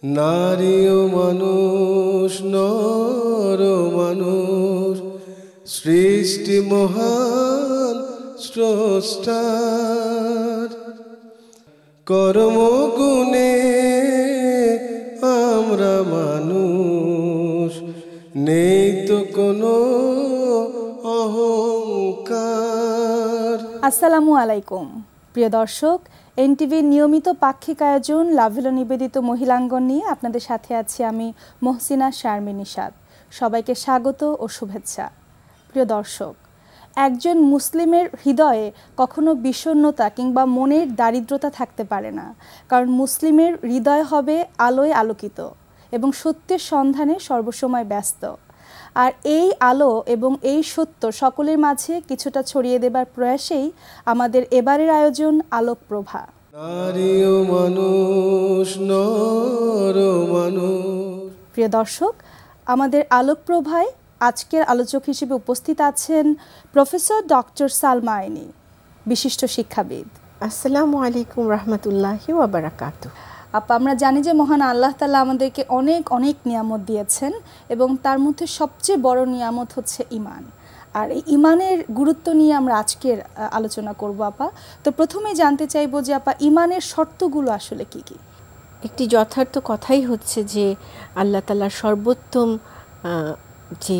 নারী ও মানুষ, নর ও মানুষ, সৃষ্টি মহান স্রষ্টার। কর্মগুণে আমরা মানুষ, নেই তো কোনো অহংকার। আসসালামু আলাইকুম প্রিয় দর্শক, এনটিভির নিয়মিত পাক্ষিক আয়োজন লাভেলো নিবেদিত মহিলাঙ্গন নিয়ে আপনাদের সাথে আছি আমি মহসিনা শারমিন নিশাদ। সবাইকে স্বাগত ও শুভেচ্ছা। প্রিয় দর্শক, একজন মুসলিমের হৃদয়ে কখনো বিষণ্ণতা কিংবা মনের দারিদ্রতা থাকতে পারে না, কারণ মুসলিমের হৃদয় হবে আলোয় আলোকিত এবং সত্যের সন্ধানে সর্বসময় ব্যস্ত। আর এই আলো এবং এই সত্য সকলের মাঝে কিছুটা ছড়িয়ে দেবার প্রয়াসেই আমাদের এবারের আয়োজন আলোকপ্রভা। নারী ও মানুষ, নর ও মানুষ। প্রিয় দর্শক, আমাদের আলোকপ্রভায় আজকের আলোচক হিসেবে উপস্থিত আছেন প্রফেসর ডক্টর সালমা আইনি, বিশিষ্ট শিক্ষাবিদ। আসসালামু আলাইকুম রহমতুল্লাহি ওয়া বারাকাতুহু। আপা, আমরা জানি যে মহান আল্লাহ তাআলা আমাদেরকে অনেক অনেক নিয়ামত দিয়েছেন এবং তার মধ্যে সবচেয়ে বড় নিয়ামত হচ্ছে ঈমান। আর এই ঈমানের গুরুত্ব নিয়ে আমরা আজকের আলোচনা করব আপা। তো প্রথমেই জানতে চাইবো যে আপা, ঈমানের শর্তগুলো আসলে কি কি? একটি যথার্থ কথাই হচ্ছে যে আল্লাহ তাআলার সর্বোত্তম যে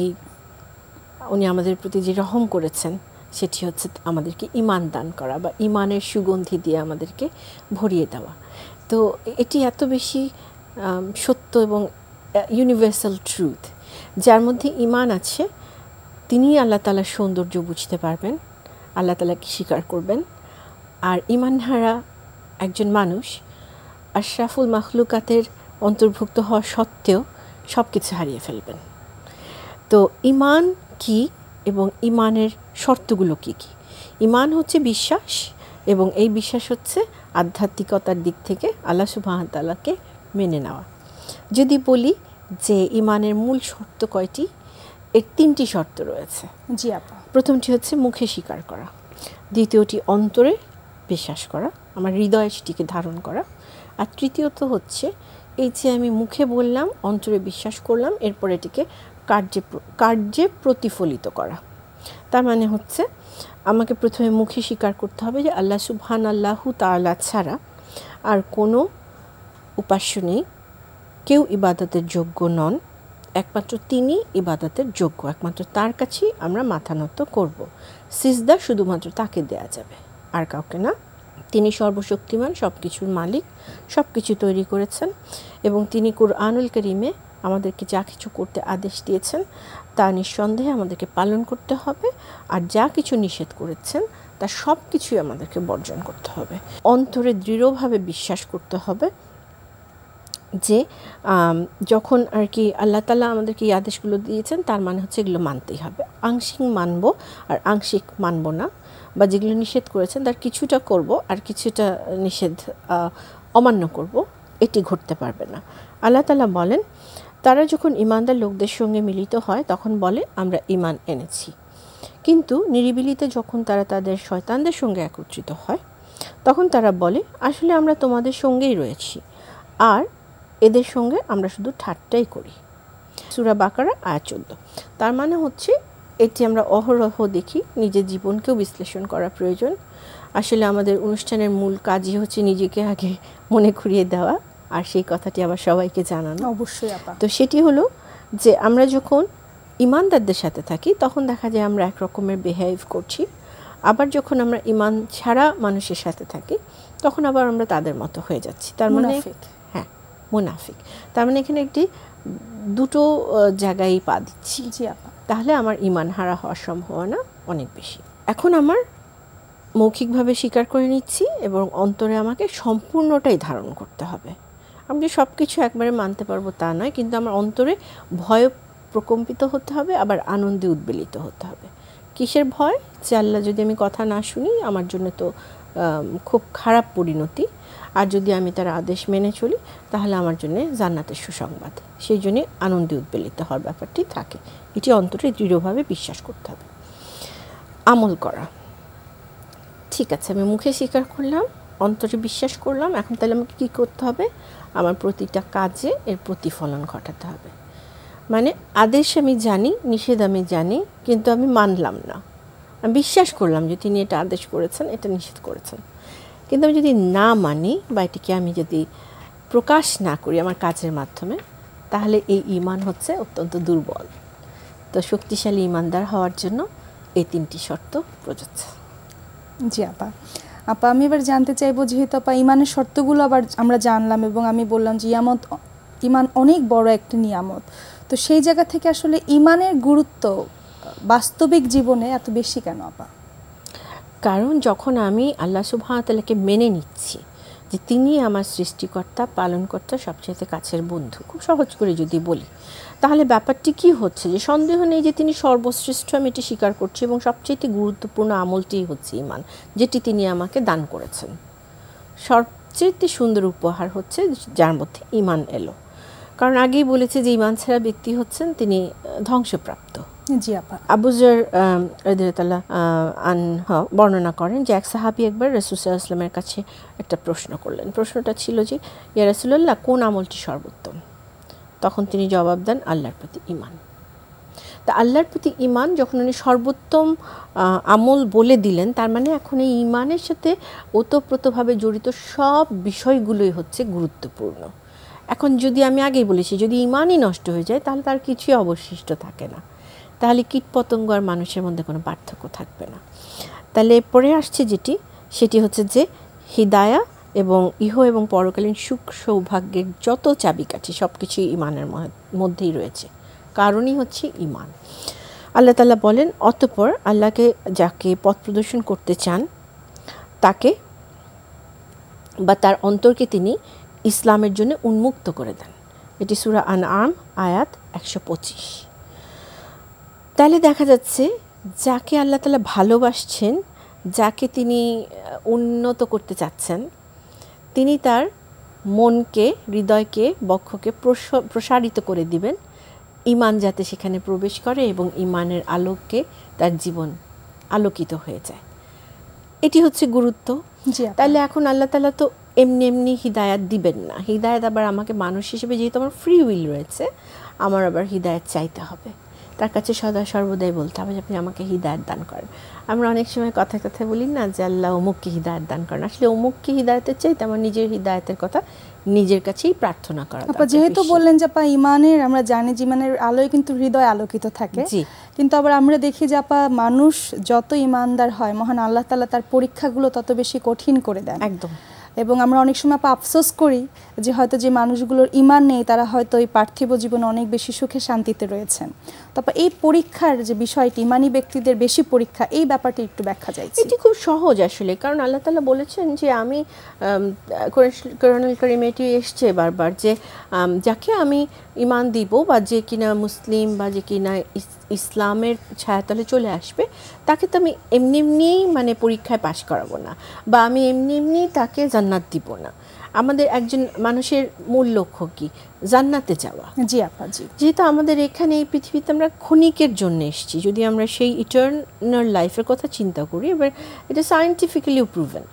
উনি আমাদের প্রতি যে রহম করেছেন সেটি হচ্ছে আমাদেরকে ঈমান দান করা বা ঈমানের সুগন্ধি দিয়ে আমাদেরকে ভরিয়ে দেওয়া। তো এটি এত বেশি সত্য এবং ইউনিভার্সাল ট্রুথ, যার মধ্যে ঈমান আছে তিনি আল্লাহ তাআলার সৌন্দর্য বুঝতে পারবেন, আল্লাহ তাআলাকে স্বীকার করবেন। আর ঈমানহারা একজন মানুষ আশরাফুল মাখলুকাতের অন্তর্ভুক্ত হওয়া সত্ত্বেও সব কিছু হারিয়ে ফেলবেন। তো ঈমান কি এবং ঈমানের শর্তগুলো কি কি? ঈমান হচ্ছে বিশ্বাস, এবং এই বিশ্বাস হচ্ছে আধ্যাত্মিকতার দিক থেকে আল্লাহ সুবহানাহু ওয়া তাআলাকে মেনে নেওয়া। যদি বলি যে ঈমানের মূল শর্ত কয়টি, এর তিনটি শর্ত রয়েছে। জি আপা। প্রথমটি হচ্ছে মুখে স্বীকার করা, দ্বিতীয়টি অন্তরে বিশ্বাস করা, আমার হৃদয়ে সেটিকে ধারণ করা, আর তৃতীয়ত হচ্ছে এই যে আমি মুখে বললাম, অন্তরে বিশ্বাস করলাম, এরপর এটিকে কার্যে প্রতিফলিত করা। তার মানে হচ্ছে আমাকে প্রথমে মুখে স্বীকার করতে হবে যে আল্লাহ সুবহানাল্লাহু তাআলা ছাড়া আর কোনো উপাস্য নেই, কেউ ইবাদতের যোগ্য নন, একমাত্র তিনি ইবাদতের যোগ্য, একমাত্র তার কাছেই আমরা মাথা নত করব। সিজদা শুধুমাত্র তাকে দেয়া যাবে, আর কাউকে না। তিনি সর্বশক্তিমান, সব কিছুর মালিক, সব কিছু তৈরি করেছেন, এবং তিনি কুরআনুল কারীমে আমাদেরকে যা কিছু করতে আদেশ দিয়েছেন তা নিঃসন্দেহে আমাদেরকে পালন করতে হবে, আর যা কিছু নিষেধ করেছেন তা সব কিছুই আমাদেরকে বর্জন করতে হবে। অন্তরে দৃঢ়ভাবে বিশ্বাস করতে হবে যে যখন আর কি আল্লাহ তাআলা আমাদেরকে এই আদেশগুলো দিয়েছেন তার মানে হচ্ছে এগুলো মানতেই হবে। আংশিক মানব আর আংশিক মানব না, বা যেগুলো নিষেধ করেছেন তার কিছুটা করব আর কিছুটা নিষেধ অমান্য করব, এটি ঘটতে পারবে না। আল্লাহ তাআলা বলেন, তারা যখন ঈমানদার লোকদের সঙ্গে মিলিত হয় তখন বলে আমরা ঈমান এনেছি, কিন্তু নিরিবিলিতে যখন তারা তাদের শয়তানদের সঙ্গে একত্রিত হয় তখন তারা বলে আসলে আমরা তোমাদের সঙ্গেই রয়েছি, আর এদের সঙ্গে আমরা শুধু ঠাট্টাই করি। সূরা বাকারা আয়াত 14। তার মানে হচ্ছে এটি আমরা অহরহ দেখি, নিজের জীবনকেও বিশ্লেষণ করা প্রয়োজন। আসলে আমাদের অনুষ্ঠানের মূল কাজই হচ্ছে নিজেকে আগে মনে করিয়ে দেওয়া, আর সেই কথাটি আবার সবাইকে জানানো। অবশ্যই আপা। তো সেটি হলো যে আমরা যখন ঈমানদারদের সাথে থাকি তখন দেখা যায় আমরা এক রকমের বিহেভ করছি, আবার যখন আমরা ঈমান ছাড়া মানুষের সাথে থাকি তখন আবার আমরা তাদের মতো হয়ে যাচ্ছি। তার মানে হ্যাঁ, মুনাফিক। তার মানে এখানে একটি দুটো জায়গায় পা দিচ্ছি। জি আপা। তাহলে আমার ঈমান হারা হওয়ার সম্ভাবনা অনেক বেশি। এখন আমার মৌখিকভাবে স্বীকার করে নিচ্ছি এবং অন্তরে আমাকে সম্পূর্ণটাই ধারণ করতে হবে। আমি যে সব কিছু একবারে মানতে পারবো তা নয়, কিন্তু আমার অন্তরে ভয় প্রকম্পিত হতে হবে, আবার আনন্দে উদ্বেলিত হতে হবে। কিসের ভয়? যে আল্লাহ যদি আমি কথা না শুনি আমার জন্য তো খুব খারাপ পরিণতি, আর যদি আমি তার আদেশ মেনে চলি তাহলে আমার জন্য জান্নাতের সুসংবাদ। সেই জন্যে আনন্দে উদ্বেলিত হওয়ার ব্যাপারটি থাকে। এটি অন্তরে দৃঢ়ভাবে বিশ্বাস করতে হবে। আমল করা, ঠিক আছে আমি মুখে স্বীকার করলাম অন্তরে বিশ্বাস করলাম, এখন তাহলে আমাকে কী করতে হবে? আমার প্রতিটা কাজে এর প্রতিফলন ঘটাতে হবে। মানে আদেশ আমি জানি, নিষেধ আমি জানি, কিন্তু আমি মানলাম না। আমি বিশ্বাস করলাম যে তিনি এটা আদেশ করেছেন, এটা নিষেধ করেছেন, কিন্তু আমি যদি না মানি বা এটিকে আমি যদি প্রকাশ না করি আমার কাজের মাধ্যমে, তাহলে এই ঈমান হচ্ছে অত্যন্ত দুর্বল। তো শক্তিশালী ঈমানদার হওয়ার জন্য এই 3টি শর্ত প্রযোজ্য। জি আপা, আমি এবার জানতে চাইবো, যেহেতু আপা ঈমানের শর্তগুলো আবার আমরা জানলাম এবং আমি বললাম যে ঈমান অনেক বড় একটি নিয়ামত, তো সেই জায়গা থেকে আসলে ঈমানের গুরুত্ব বাস্তবিক জীবনে এত বেশি কেন আপা? কারণ যখন আমি আল্লাহ সুবহানাহু ওয়া তাআলাকে মেনে নিচ্ছি যে তিনি আমার সৃষ্টিকর্তা, পালনকর্তা, সবচেয়ে কাছের বন্ধু, খুব সহজ করে যদি বলি, তাহলে ব্যাপারটি কি হচ্ছে যে সন্দেহ নেই যে তিনি সর্বশ্রেষ্ঠ, আমি এটি স্বীকার করছি, এবং সবচেয়ে গুরুত্বপূর্ণ আমলটি হচ্ছে ঈমান, যেটি তিনি আমাকে দান করেছেন। সবচেয়ে সুন্দর উপহার হচ্ছে যার মধ্যে ঈমান এলো। কারণ আগেই বলেছে যে ঈমান ছাড়া ব্যক্তি হচ্ছেন তিনি ধ্বংসপ্রাপ্ত। জি আপা। আবু যর রাদিয়াল্লাহু আনহু বর্ণনা করেন যে এক সাহাবী একবার রাসূল সাল্লাল্লাহু আলাইহি ওয়াসাল্লামের কাছে একটা প্রশ্ন করলেন। প্রশ্নটা ছিল যে, ইয়া রাসূলুল্লাহ, কোন আমলটি সর্বোত্তম? তখন তিনি জবাব দেন, আল্লাহর প্রতি ঈমান। তা আল্লাহর প্রতি ঈমান যখন উনি সর্বোত্তম আমল বলে দিলেন, তার মানে এখন এই ঈমানের সাথে ওতপ্রোতভাবে জড়িত সব বিষয়গুলোই হচ্ছে গুরুত্বপূর্ণ। এখন যদি আমি আগেই বলেছি, যদি ঈমানই নষ্ট হয়ে যায় তাহলে তার কিছুই অবশিষ্ট থাকে না, তাহলে কীটপতঙ্গ আর মানুষের মধ্যে কোনো পার্থক্য থাকবে না। তাহলে পরে আসছে যেটি, সেটি হচ্ছে যে হিদায়া এবং ইহ এবং পরকালীন সুখ সৌভাগ্যের যত চাবিকাঠি সব কিছুই ঈমানের মধ্যেই রয়েছে, কারণই হচ্ছে ঈমান। আল্লাহ তাআলা বলেন, অতঃপর আল্লাহকে যাকে পথ প্রদর্শন করতে চান তাকে বা তার অন্তরকে তিনি ইসলামের জন্য উন্মুক্ত করে দেন। এটি সূরা আনআম আয়াত 125। তাহলে দেখা যাচ্ছে যাকে আল্লাহ তাআলা ভালোবাসছেন, যাকে তিনি উন্নত করতে চাচ্ছেন, তিনি তার মনকে, হৃদয়কে, বক্ষকে প্রসারিত করে দিবেন, ঈমান যাতে সেখানে প্রবেশ করে এবং ঈমানের আলোকে তার জীবন আলোকিত হয়ে যায়। এটি হচ্ছে গুরুত্ব। তাহলে এখন আল্লাহ তাআলা তো এমনি এমনি হিদায়াত দিবেন না। হিদায়াত আবার আমাকে মানুষ হিসেবে, যেহেতু আমার ফ্রি উইল রয়েছে, আমার আবার হিদায়াত চাইতে হবে, তার কাছে সদা সর্বদাই বলতে হবে যে আপনি আমাকে হিদায়াত দান করেন। আমরা অনেক সময় কথায় কথায় বলি না যে আল্লাহ অমুককে হিদায়াত দান করেন, আসলে অমুককে হিদায়াতের চাইতে আমার নিজের হিদায়াতের কথা নিজের কাছেই প্রার্থনা করা। আপা যেহেতু বললেন যে আপা ঈমানের, আমরা জানি যে ঈমানের আলোয় কিন্তু হৃদয় আলোকিত থাকে, কিন্তু আবার আমরা দেখি যে আপা মানুষ যত ঈমানদার হয়, মহান আল্লাহ তাআলা তার পরীক্ষাগুলো তত বেশি কঠিন করে দেন। একদম। এবং আমরা অনেক সময় আপা আফসোস করি যে হয়তো যে মানুষগুলোর ঈমান নেই তারা হয়তো এই পার্থিব জীবনে অনেক বেশি সুখে শান্তিতে রয়েছেন। তারপর এই পরীক্ষার যে বিষয়টি, ঈমানি ব্যক্তিদের বেশি পরীক্ষা, এই ব্যাপারটি একটু ব্যাখ্যা চাইছি। এটি খুব সহজ আসলে, কারণ আল্লাহ তাআলা বলেছেন যে আমি কোরআনুল কারীমে এটি এসছে বারবার যে যাকে আমি ঈমান দিব বা যে কিনা মুসলিম বা যে কিনা ইসলামের ছায়াতলে চলে আসবে, তাকে তো আমি এমনি এমনিই মানে পরীক্ষায় পাশ করাবো না, বা আমি এমনি এমনি তাকে জান্নাত দিব না। আমাদের একজন মানুষের মূল লক্ষ্য কি? জান্নাতে যাওয়া। জি আপা, জি। যেহেতু আমাদের এখানে এই পৃথিবীতে আমরা ক্ষণিকের জন্য এসেছি, যদি আমরা সেই ইটারনাল লাইফের কথা চিন্তা করি, এবার এটা সায়েন্টিফিক্যালিও প্রুভেন,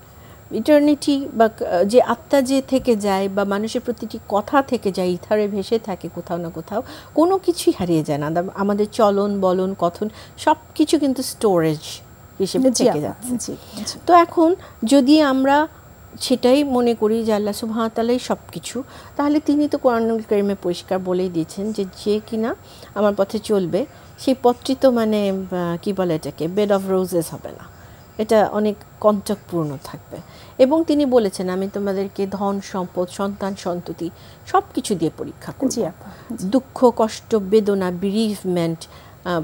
ইটার্নিটি বা যে আত্মা যে থেকে যায় বা মানুষের প্রতিটি কথা থেকে যায়, ইথারে ভেসে থাকে কোথাও না কোথাও, কোনো কিছুই হারিয়ে যায় না। আমাদের চলন বলন কথন সব কিছু কিন্তু স্টোরেজ হিসেবে থেকে যাচ্ছে। তো এখন যদি আমরা সেটাই মনে করি যে আল্লাহ সুবহানাহু ওয়া তাআলাই সব কিছু, তাহলে তিনি তো কোরআনুল কারীমে পরিষ্কার বলেই দিয়েছেন যে যে কিনা আমার পথে চলবে সেই পথটি তো মানে কি বলে এটাকে, বেড অফ রোজেস হবে না, এটা অনেক কণ্টকপূর্ণ থাকবে। এবং তিনি বলেছেন আমি তোমাদেরকে ধন সম্পদ, সন্তান সন্ততি সব কিছু দিয়ে পরীক্ষা করব। দুঃখ, কষ্ট, বেদনা, বিরিভমেন্ট,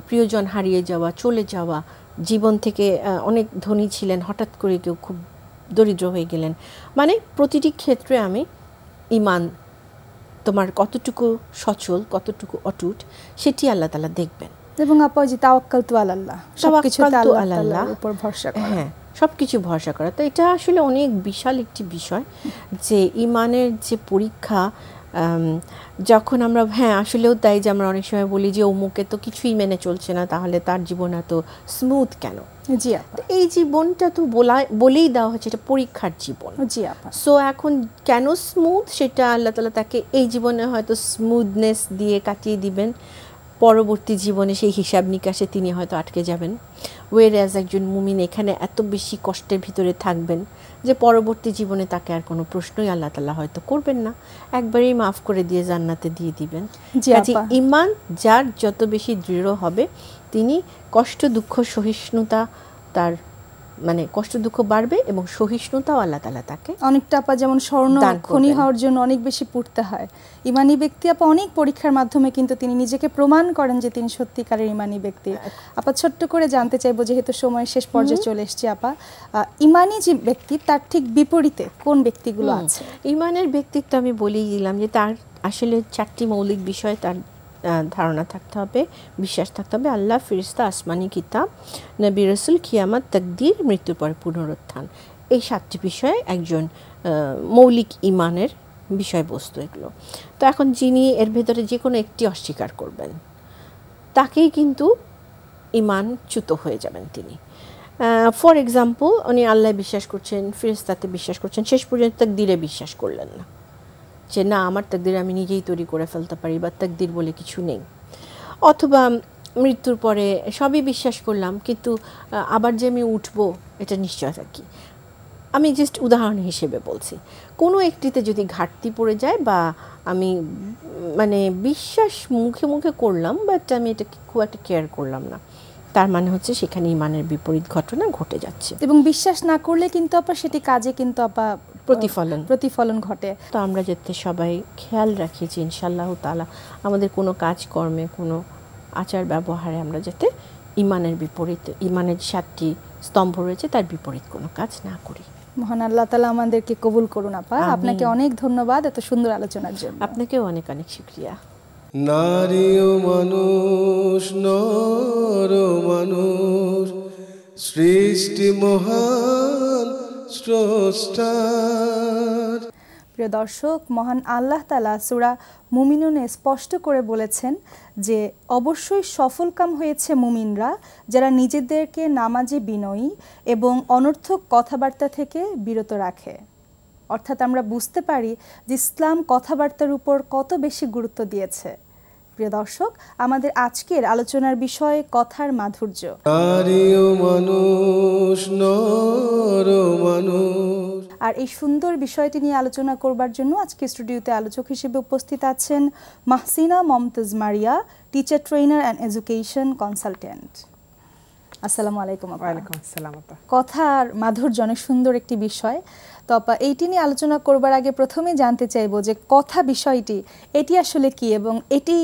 প্রিয়জন হারিয়ে যাওয়া, চলে যাওয়া, জীবন থেকে অনেক ধনী ছিলেন, হঠাৎ করে কেউ খুব দরিদ্র হয়ে গেলেন, মানে প্রতিটি ক্ষেত্রে আমি ঈমান তোমার কতটুকু সচল, কতটুকু অটুট, সেটি আল্লাহ তাআলা দেখবেন। এবং আপা যে তাওয়াক্কালতু আলাল্লাহ, সবকিছুতে আল্লাহর উপর ভরসা করা। হ্যাঁ, সবকিছু ভরসা করা। তো এটা আসলে অনেক বিশাল একটি বিষয় যে ঈমানের যে পরীক্ষা, যখন আমরা আসলেও তাই যে আমরা অনেক সময় বলি যে অমুকে তো কিছুই মেনে চলছে না, তাহলে তার জীবন এত স্মুথ কেন? জি আপা। এই জীবনটা তো বলেই দেওয়া হচ্ছে এটা পরীক্ষার জীবন। জি আপা। সো এখন কেন স্মুথ সেটা আল্লাহ তাআলা তাকে এই জীবনে হয়তো স্মুথনেস দিয়ে কাটিয়ে দিবেন, পরবর্তী জীবনে সেই হিসাব নিকাশে তিনি হয়তো আটকে যাবেন। ওয়েরাজ একজন মুমিন এখানে এত বেশি কষ্টের ভিতরে থাকবেন যে পরবর্তী জীবনে তাকে আর কোনো প্রশ্নই আল্লাহ তাআলা হয়তো করবেন না, একবারেই মাফ করে দিয়ে জান্নাতে দিয়ে দিবেন। কাজে ঈমান যার যত বেশি দৃঢ় হবে, তিনি কষ্ট দুঃখ সহিষ্ণুতা, তার মানে কষ্ট দুঃখ বাড়বে এবং সহিষ্ণুতাও আল্লাহ তাআলা তাকে অনেকটা আপা যেমন স্বর্ণ খনি হওয়ার জন্য অনেক বেশি পড়তে হয়, ইমানি ব্যক্তি আপা অনেক পরীক্ষার মাধ্যমে কিন্তু তিনি নিজেকে প্রমাণ করেন যে তিনি সত্যিকারের ইমানি ব্যক্তি। আপা ছোট্ট করে জানতে চাইবো, যেহেতু সময়ের শেষ পর্যায়ে চলে এসেছি আপা, ইমানি যে ব্যক্তি তার ঠিক বিপরীতে কোন ব্যক্তিগুলো আছে? ইমানের ব্যক্তিত্ব আমি বলেই দিলাম যে তার আসলে 4টি মৌলিক বিষয় তার ধারণা থাকতে হবে, বিশ্বাস থাকতে হবে। আল্লাহ, ফেরেশতা, আসমানি কিতাব, নবী রাসূল, কিয়ামত, তাকদীর, মৃত্যুর পরে পুনরুত্থান, এই 7টি বিষয় একজন মৌলিক ইমানের বিষয়বস্তু এগুলো। তো এখন যিনি এর ভেতরে যে কোনো একটি অস্বীকার করবেন তাকেই কিন্তু ইমানচ্যুত হয়ে যাবেন তিনি। ফর এক্সাম্পল, উনি আল্লাহ বিশ্বাস করছেন, ফেরেশতাতে বিশ্বাস করছেন, শেষ পর্যন্ত তাকদীরে বিশ্বাস করলেন না, যে না আমার তাকদীর আমি নিজেই তৈরি করে ফেলতে পারি বা তাকদীর বলে কিছু নেই। অথবা মৃত্যুর পরে সবই বিশ্বাস করলাম, কিন্তু আবার যে আমি উঠবো এটা নিশ্চয়তা কি? আমি জাস্ট উদাহরণ হিসেবে বলছি। কোনো একটিতে যদি ঘাটতি পড়ে যায় বা আমি মানে বিশ্বাস মুখে মুখে করলাম বাট আমি এটা খুব একটা কেয়ার করলাম না, তার মানে হচ্ছে সেখানে ইমানের বিপরীত ঘটনা ঘটে যাচ্ছে। এবং বিশ্বাস না করলে কিন্তু আপা সেটি কাজে কিন্তু আপা প্রতিফলন ঘটে। তো আমরা যাতে সবাই খেয়াল রাখি যে ইনশাআল্লাহ তাআলা আমাদের কোনো কাজকর্মে, কোনো আচার ব্যবহারে আমরা যাতে ইমানের বিপরীত, ইমানের 7টি স্তম্ভ রয়েছে তার বিপরীত কোনো কাজ না করি। মহান আল্লাহ তাআলা আমাদেরকে কবুল করুন আপা। আপনাকে অনেক ধন্যবাদ এত সুন্দর আলোচনার জন্য। আপনাকেও অনেক অনেক শুকরিয়া। নারী ও মানুষ, নর ও মানুষ, সৃষ্টি মহান স্রষ্টার। প্রিয় দর্শক, মহান আল্লাহ তাআলা সূরা মুমিনুনে স্পষ্ট করে বলেছেন যে অবশ্যই সফলকাম হয়েছে মুমিনরা যারা নিজেদেরকে নামাজে বিনয়ী এবং অনর্থক কথাবার্তা থেকে বিরত রাখে। অর্থাৎ আমরা বুঝতে পারি যে ইসলাম কথাবার্তার উপর কত বেশি গুরুত্ব দিয়েছে। প্রিয় দর্শক, আমাদের আজকের আলোচনার বিষয় কথার মাধুর্য। নারী ও মানুষ, নর ও মানুষ। আর এই সুন্দর বিষয়টি নিয়ে আলোচনা করবার জন্য আজকে স্টুডিওতে আলোচক হিসেবে উপস্থিত আছেন Mahsina Momtaz Maria, teacher trainer and education consultant. আসসালামু আলাইকুম আপা। ওয়ালাইকুম আসসালাম আপা। কথার মাধুর্য অনেক সুন্দর একটি বিষয়। তো আপা, এইটি নিয়ে আলোচনা করবার আগে প্রথমেই জানতে চাইবো যে কথা বিষয়টি এটি আসলে কি এবং এটি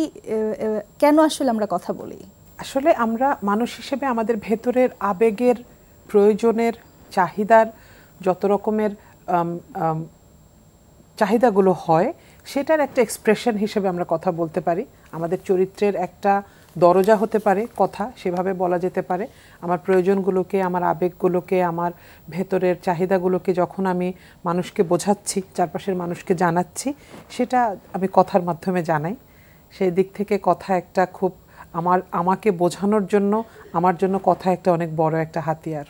কেন আসলে আমরা কথা বলি? আসলে আমরা মানুষ হিসেবে আমাদের ভেতরের আবেগের, প্রয়োজনের, চাহিদার যত রকমের চাহিদাগুলো হয় সেটার একটা এক্সপ্রেশন হিসেবে আমরা কথা বলতে পারি। আমাদের চরিত্রের একটা দরজা হতে পারে কথা, সেভাবে বলা যেতে পারে। আমার প্রয়োজনগুলোকে, আমার আবেগগুলোকে, আমার ভেতরের চাহিদাগুলোকে যখন আমি মানুষকে বোঝাচ্ছি, চারপাশের মানুষকে জানাচ্ছি, সেটা আমি কথার মাধ্যমে জানাই। সেই দিক থেকে কথা একটা খুব আমাকে বোঝানোর জন্য, আমার জন্য কথা একটা অনেক বড় একটা হাতিয়ার।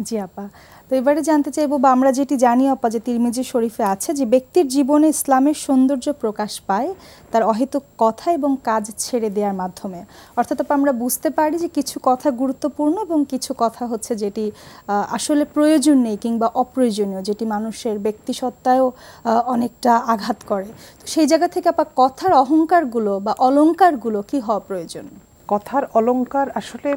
জি আপা, তো এবারে জানতে চাইবো বা আমরা যেটি জানি আপা যে তিরমিজি শরীফে আছে যে ব্যক্তির জীবনে ইসলামের সৌন্দর্য প্রকাশ পায় তার অহেতুক কথা এবং কাজ ছেড়ে দেওয়ার মাধ্যমে। অর্থাৎ আপা আমরা বুঝতে পারি যে কিছু কথা গুরুত্বপূর্ণ এবং কিছু কথা হচ্ছে যেটি আসলে প্রয়োজন নেই কিংবা অপ্রয়োজনীয়, যেটি মানুষের ব্যক্তিসত্তায়ও অনেকটা আঘাত করে। তো সেই জায়গা থেকে আপা কথার অহংকারগুলো বা অলংকারগুলো কি হওয়া প্রয়োজন? কথার অলংকার আসলে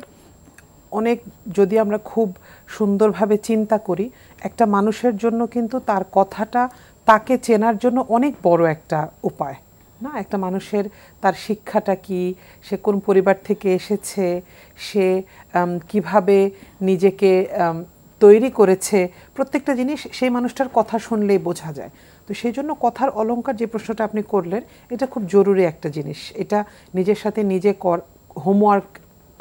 অনেক, যদি আমরা খুব সুন্দরভাবে চিন্তা করি, একটা মানুষের জন্য কিন্তু তার কথাটা তাকে চেনার জন্য অনেক বড় একটা উপায় না? একটা মানুষের তার শিক্ষাটা কি, সে কোন পরিবার থেকে এসেছে, সে কিভাবে নিজেকে তৈরি করেছে, প্রত্যেকটা জিনিস সেই মানুষটার কথা শুনলেই বোঝা যায়। তো সেই জন্য কথার অলংকার যে প্রশ্নটা আপনি করলেন, এটা খুব জরুরি একটা জিনিস। এটা নিজের সাথে নিজে হোমওয়ার্ক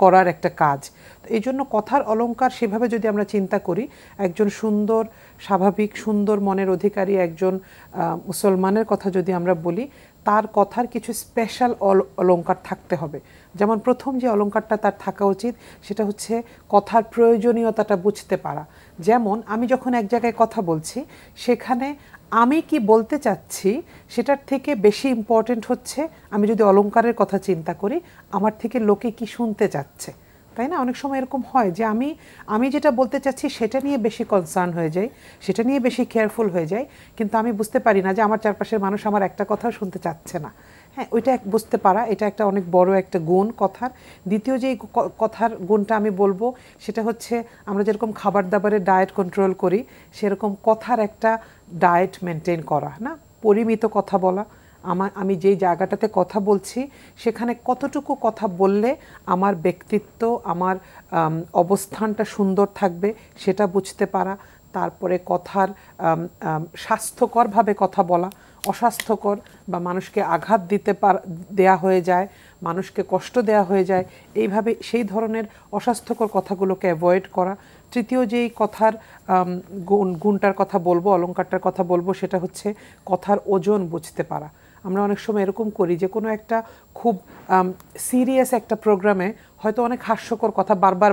করার একটা কাজ। তো এই জন্য কথার অলংকার সেভাবে যদি আমরা চিন্তা করি, একজন সুন্দর স্বাভাবিক সুন্দর মনের অধিকারী একজন মুসলমানের কথা যদি আমরা বলি, তার কথার কিছু স্পেশাল অলংকার থাকতে হবে। যেমন প্রথম যে অলংকারটা তার থাকা উচিত সেটা হচ্ছে কথার প্রয়োজনীয়তাটা বুঝতে পারা। যেমন আমি যখন এক জায়গায় কথা বলছি, সেখানে আমি কি বলতে চাচ্ছি সেটার থেকে বেশি ইম্পর্টেন্ট হচ্ছে, আমি যদি অলংকারের কথা চিন্তা করি, আমার থেকে লোকে কি শুনতে চাচ্ছে, তাই না? অনেক সময় এরকম হয় যে আমি যেটা বলতে চাচ্ছি সেটা নিয়ে বেশি কনসার্ন হয়ে যাই, সেটা নিয়ে বেশি কেয়ারফুল হয়ে যাই, কিন্তু আমি বুঝতে পারি না যে আমার চারপাশের মানুষ আমার একটা কথাও শুনতে চাচ্ছে না। হ্যাঁ, ওইটা বুঝতে পারা, এটা একটা অনেক বড় একটা গুণ কথার। দ্বিতীয় যে কথার গুণটা আমি বলবো সেটা হচ্ছে, আমরা যেরকম খাবার দাবারের ডায়েট কন্ট্রোল করি, সেরকম কথার একটা ডায়েট মেনটেন করা, না? পরিমিত কথা বলা। আমি যেই জায়গাটাতে কথা বলছি সেখানে কতটুকু কথা বললে আমার ব্যক্তিত্ব, আমার অবস্থানটা সুন্দর থাকবে সেটা বুঝতে পারা। তারপরে কথার স্বাস্থ্যকরভাবে কথা বলা, অস্বাস্থ্যকর বা মানুষকে আঘাত দেয়া হয়ে যায়, মানুষকে কষ্ট দেয়া হয়ে যায়, এইভাবে সেই ধরনের অস্বাস্থ্যকর কথাগুলোকে অ্যাভয়েড করা। তৃতীয় যেই কথার গুণটার কথা বলবো, অলংকারটার কথা বলবো, সেটা হচ্ছে কথার ওজন বুঝতে পারা। আমরা অনেক সময় এরকম করি যে কোনো একটা খুব সিরিয়াস একটা প্রোগ্রামে হয়তো অনেক হাস্যকর কথা বারবার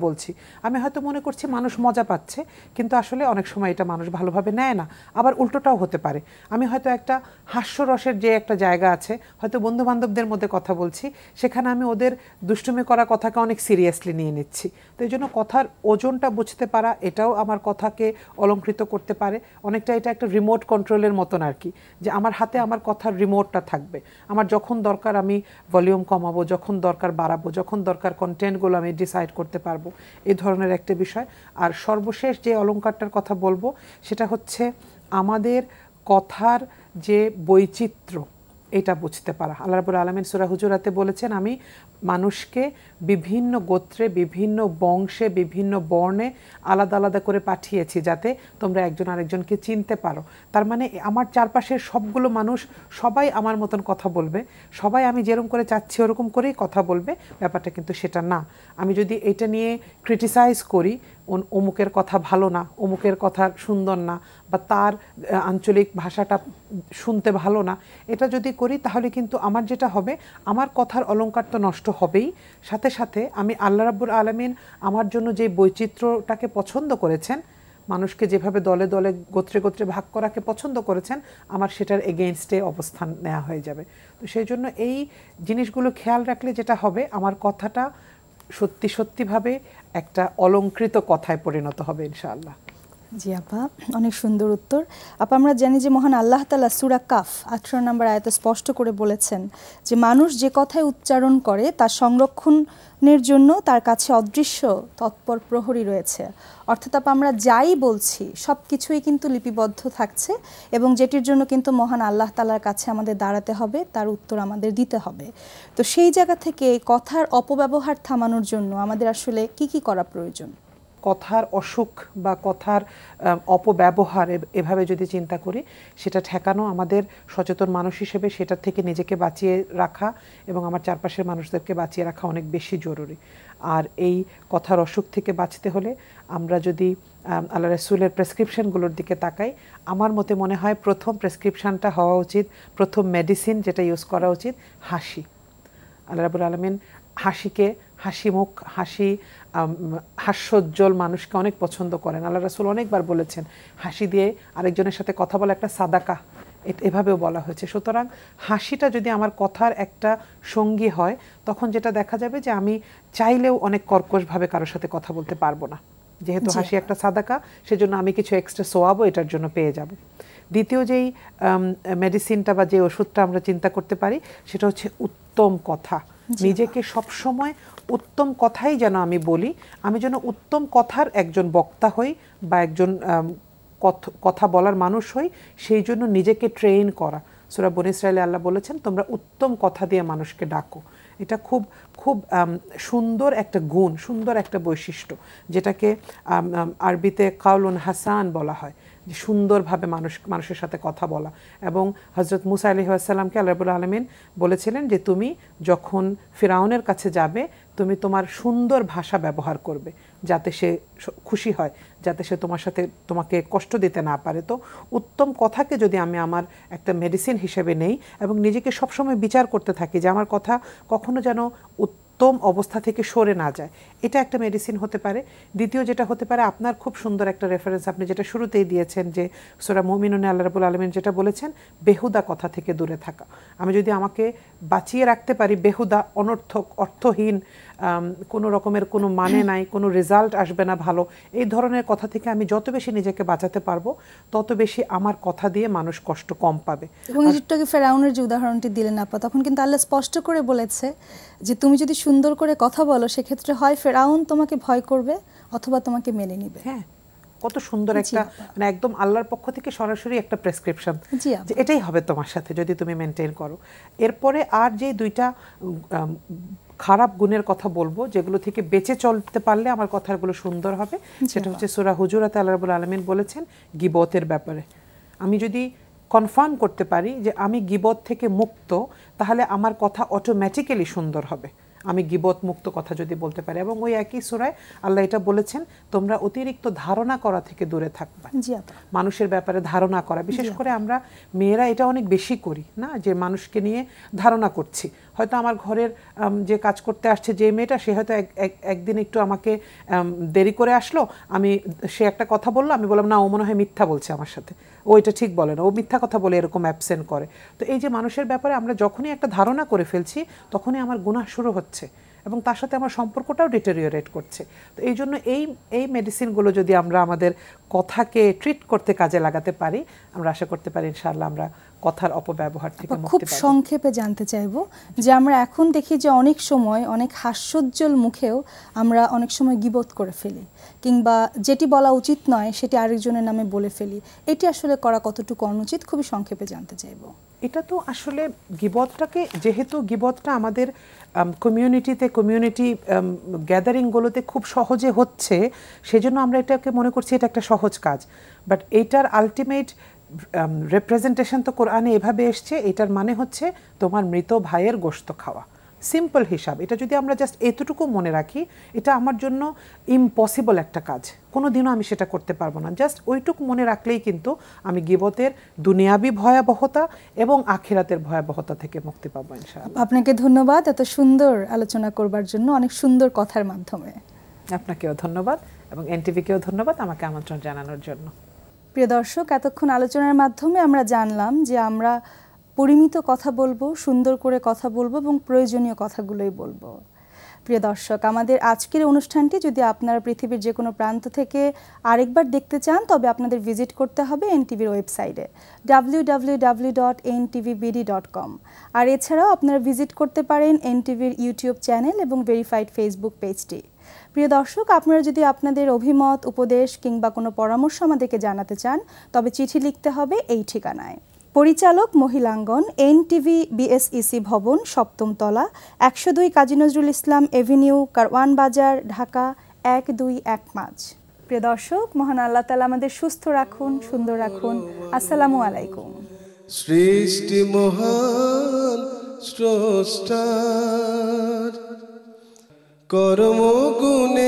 বলছি, আমি হয়তো মনে করছি মানুষ মজা পাচ্ছে, কিন্তু আসলে অনেক সময় এটা মানুষ ভালোভাবে নেয় না। আবার উল্টোটাও হতে পারে, আমি হয়তো একটা হাস্যরসের যে একটা জায়গা আছে, হয়তো বন্ধু বান্ধবদের মধ্যে কথা বলছি, সেখানে আমি ওদের দুষ্টুমি করা কথাকে অনেক সিরিয়াসলি নিয়ে নিচ্ছি। তো এই জন্য কথার ওজনটা বুঝতে পারা, এটাও আমার কথাকে অলংকৃত করতে পারে অনেকটা। এটা একটা রিমোট কন্ট্রোলের মতন আর কি, যে আমার হাতে আমার কথার রিমোটটা থাকবে। আমার যখন দরকার আমি ভলিউম কমাবো, যখন দরকার বাড়াবো, যখন দরকার কন্টেন্টগুলো আমি ডিসাইড করতে পারবো, এই ধরনের একটা বিষয়। আর সর্বশেষ যে অলংকারটার কথা বলবো সেটা হচ্ছে আমাদের কথার যে বৈচিত্র্য, এটা বুঝতে পারা। আল্লাহ রাব্বুল আলামিন সূরা হুজুরাতে বলেছেন, আমি মানুষকে বিভিন্ন গোত্রে, বিভিন্ন বংশে, বিভিন্ন বর্ণে আলাদা আলাদা করে পাঠিয়েছি যাতে তোমরা একজন আরেকজনকে চিনতে পারো। তার মানে আমার চারপাশের সবগুলো মানুষ সবাই আমার মতন কথা বলবে, সবাই আমি যেরকম করে চাচ্ছি ওরকম করেই কথা বলবে, ব্যাপারটা কিন্তু সেটা না। আমি যদি এটা নিয়ে ক্রিটিসাইজ করি, অমুকের কথা ভালো না, অমুকের কথা সুন্দর না, বা তার আঞ্চলিক ভাষাটা শুনতে ভালো না, এটা যদি করি, তাহলে কিন্তু আমার যেটা হবে, আমার কথার অলংকার তো নষ্ট হবেই, সাথে সাথে আমি আল্লাহ রাব্বুল আলামিন আমার জন্য যে বৈচিত্র্যটাকে পছন্দ করেছেন, মানুষকে যেভাবে দলে দলে গোত্রে গোত্রে ভাগ করাকে পছন্দ করেছেন, আমার সেটার এগেইনস্টে অবস্থান নেওয়া হয়ে যাবে। তো সেই জন্য এই জিনিসগুলো খেয়াল রাখলে যেটা হবে, আমার কথাটা সত্যিভাবে একটা অলংকৃত কথায় পরিণত হবে ইনশাআল্লাহ। জি আপা, অনেক সুন্দর উত্তর। আপা, আমরা জানি যে মহান আল্লাহ তাআলা সূরা কাফ 18 নম্বর আয়াতে স্পষ্ট করে বলেছেন যে মানুষ যে কথায় উচ্চারণ করে তার সংরক্ষণের জন্য তার কাছে অদৃশ্য তৎপর প্রহরী রয়েছে। অর্থাৎ আপা, আমরা যাই বলছি সব কিছুই কিন্তু লিপিবদ্ধ থাকছে, এবং যেটির জন্য কিন্তু মহান আল্লাহ তাআলার কাছে আমাদের দাঁড়াতে হবে, তার উত্তর আমাদের দিতে হবে। তো সেই জায়গা থেকে কথার অপব্যবহার থামানোর জন্য আমাদের আসলে কি করা প্রয়োজন? কথার অসুখ বা কথার অপব্যবহার এভাবে যদি চিন্তা করি, সেটা ঠেকানো আমাদের সচেতন মানুষ হিসেবে সেটার থেকে নিজেকে বাঁচিয়ে রাখা এবং আমার চারপাশের মানুষদেরকে বাঁচিয়ে রাখা অনেক বেশি জরুরি। আর এই কথার অসুখ থেকে বাঁচতে হলে আমরা যদি আল্লাহ রাসূলের প্রেসক্রিপশনগুলোর দিকে তাকাই, আমার মতে মনে হয় প্রথম প্রেসক্রিপশনটা হওয়া উচিত, প্রথম মেডিসিন যেটা ইউজ করা উচিত, হাসি। আল্লাহ রাব্বুল আলামিন হাসিমুখ, হাস্যোজ্জ্বল মানুষকে অনেক পছন্দ করেন। আল্লাহ রাসূল অনেকবার বলেছেন, হাসি দিয়ে আরেকজনের সাথে কথা বলা একটা সাদাকা, এভাবেও বলা হয়েছে। সুতরাং হাসিটা যদি আমার কথার একটা সঙ্গী হয়, তখন যেটা দেখা যাবে যে আমি চাইলেও অনেক কর্কশভাবে কারোর সাথে কথা বলতে পারবো না। যেহেতু হাসি একটা সাদাকা, সেজন্য আমি কিছু এক্সট্রা সোয়াবও এটার জন্য পেয়ে যাব। দ্বিতীয় যেই মেডিসিনটা বা যে ওষুধটা আমরা চিন্তা করতে পারি, সেটা হচ্ছে উত্তম কথা। নিজেকে সবসময় উত্তম কথাই যেন আমি বলি, আমি যেন উত্তম কথার একজন বক্তা হই বা একজন কথা বলার মানুষ হই, সেই জন্য নিজেকে ট্রেন করা। সূরা বনী ইসরাঈলে আল্লাহ বলেছেন, তোমরা উত্তম কথা দিয়ে মানুষকে ডাকো। এটা খুব খুব সুন্দর একটা গুণ, সুন্দর একটা বৈশিষ্ট্য, যেটাকে আরবিতে কাউলুন হাসান বলা হয়, সুন্দরভাবে মানুষের সাথে কথা বলা। এবং হযরত মুসা আলাইহিস সালামকে আল্লাহ রাব্বুল আলামিন বলেছিলেন যে তুমি যখন ফিরাউনের কাছে যাবে তুমি তোমার সুন্দর ভাষা ব্যবহার করবে যাতে সে খুশি হয়, যাতে সে তোমাকে কষ্ট দিতে না পারে। তো উত্তম কথাকে যদি আমি আমার একটা মেডিসিন হিসেবে নেই এবং নিজেকে সবসময় বিচার করতে থাকি যে আমার কথা কখনো যেন উত্তম অবস্থা থেকে সরে না যায়, এটা একটা মেডিসিন হতে পারে। দ্বিতীয় যেটা হতে পারে, আপনার খুব সুন্দর একটা রেফারেন্স আপনি যেটা শুরুতেই দিয়েছেন যে সূরা মুমিনুনে আল্লাহ রাব্বুল আলামিন যেটা বলেছেন বেহুদা কথা থেকে দূরে থাকা। আমি যদি আমাকে বাঁচিয়ে রাখতে পারি বেহুদা, অনর্থক, অর্থহীন, কোনো রকমের কোনো মানে নাই, কোনো রেজাল্ট আসবে না ভালো, এই ধরনের কথা থেকে আমি যত বেশি নিজেকে বাঁচাতে পারবো তত বেশি আমার কথা দিয়ে মানুষ কষ্ট কম পাবে। এবং একটু ফেরাউনের যে উদাহরণটি দিলেন আপা, তখন কিন্তু আল্লাহ স্পষ্ট করে বলেছে যে তুমি যদি সুন্দর করে কথা বলো সেক্ষেত্রে হয় ফেরাউন তোমাকে ভয় করবে অথবা তোমাকে মেনে নিবে। হ্যাঁ, কত সুন্দর একটা, মানে একদম আল্লাহর পক্ষ থেকে সরাসরি একটা প্রেসক্রিপশন যে এটাই হবে তোমার সাথে যদি তুমি মেনটেন করো। এরপরে আর যে দুইটা খারাপ গুণের কথা বলবো যেগুলো থেকে বেঁচে চলতে পারলে আমার কথাগুলো সুন্দর হবে, সেটা হচ্ছে সূরা হুজুরাতে আল্লাহ রাব্বুল আলামিন বলেছেন গীবতের ব্যাপারে। আমি যদি কনফার্ম করতে পারি যে আমি গীবত থেকে মুক্ত, তাহলে আমার কথা অটোমেটিক্যালি সুন্দর হবে। আমি গীবত মুক্ত কথা যদি বলতে পারি। এবং ওই একই সূরায় আল্লাহ এটা বলেছেন তোমরা অতিরিক্ত ধারণা করা থেকে দূরে থাকবা। মানুষের ব্যাপারে ধারণা করা, বিশেষ করে আমরা মেয়েরা এটা অনেক বেশি করি না, যে মানুষকে নিয়ে ধারণা করছি। হয়তো আমার ঘরের যে কাজ করতে আসছে যে মেয়েটা, সে হয়তো একদিন একটু আমাকে দেরি করে আসলো, সে একটা কথা বললো, আমি বললাম না ও মনে হয় মিথ্যা বলছে আমার সাথে, ও এটা ঠিক বলে না, ও মিথ্যা কথা বলে এরকম অ্যাবসেন্ট করে। তো এই যে মানুষের ব্যাপারে আমরা যখনই একটা ধারণা করে ফেলছি তখনই আমার গুনাহ শুরু হচ্ছে এবং তার সাথে আমার সম্পর্কটাও ডিটেরিওরেট করছে। তো এই জন্য এই মেডিসিনগুলো যদি আমরা আমাদের কথাকে ট্রিট করতে কাজে লাগাতে পারি, আমরা আশা করতে পারি ইনশাআল্লাহ আমরা কথার অপব্যবহার থেকে মুক্তি পাবো। খুব সংক্ষেপে জানতে চাইবো যে আমরা এখন দেখি যে অনেক সময় অনেক হাস্যোজ্জ্বল মুখেও আমরা অনেক সময় গীবত করে ফেলি, কিংবা যেটি বলা উচিত নয় সেটি আরেকজনের নামে বলে ফেলি। এটি আসলে করা কতটুকু অনুচিত, খুবই সংক্ষেপে জানতে চাইবো। এটা তো আসলে গীবতটাকে, যেহেতু গীবতটা আমাদের কমিউনিটি গ্যাদারিংগুলোতে খুব সহজে হচ্ছে, সেজন্য আমরা এটাকে মনে করছি এটা একটা সহজ কাজ। বাট এইটার আলটিমেট রিপ্রেজেন্টেশন তো কোরআনে এভাবে এসছে, এটার মানে হচ্ছে তোমার মৃত ভাইয়ের গোশত খাওয়া। সিম্পল হিসাব। এটা যদি আমরা জাস্ট এতটুকু মনে রাখি, এটা আমার জন্য ইম্পসিবল একটা কাজ, কোনো দিনও আমি সেটা করতে পারবো না। জাস্ট ওইটুকু মনে রাখলেই কিন্তু আমি গীবতের দুনিয়াবি ভয়াবহতা এবং আখিরাতের ভয়াবহতা থেকে মুক্তি পাবো ইনশাআল্লাহ। আপনাকে ধন্যবাদ এত সুন্দর আলোচনা করবার জন্য, অনেক সুন্দর কথার মাধ্যমে। আপনাকেও ধন্যবাদ এবং এনটিভিকেও ধন্যবাদ আমাকে আমন্ত্রণ জানানোর জন্য। প্রিয় দর্শক, এতক্ষণ আলোচনার মাধ্যমে আমরা জানলাম যে আমরা পরিমিত কথা বলবো, সুন্দর করে কথা বলবো এবং প্রয়োজনীয় কথাগুলোই বলবো। প্রিয় দর্শক, আমাদের আজকের অনুষ্ঠানটি যদি আপনারা পৃথিবীর যে কোনো প্রান্ত থেকে আরেকবার দেখতে চান তবে আপনাদের ভিজিট করতে হবে এনটিভির ওয়েবসাইটে www.ntvbd.com। আর এছাড়াও আপনারা ভিজিট করতে পারেন এনটিভির ইউটিউব চ্যানেল এবং ভেরিফাইড ফেসবুক পেজটি। প্রিয় দর্শক, আপনারা যদি আপনাদের অভিমত, উপদেশ কিংবা কোনো পরামর্শ আমাদেরকে জানাতে চান তবে চিঠি লিখতে হবে এই ঠিকানায়। পরিচালক মহিলাঙ্গন, এনটিভি বিএসইসি ভবন, 7ম তলা, 102 কাজী নজরুল ইসলাম এভিনিউ, কারওয়ান বাজার, ঢাকা 1215। প্রিয় দর্শক, মহান আল্লাহ তাআলা আমাদের সুস্থ রাখুন, সুন্দর রাখুন। আসসালামু আলাইকুম। সৃষ্টি মহান স্রষ্টার কর্মগুণে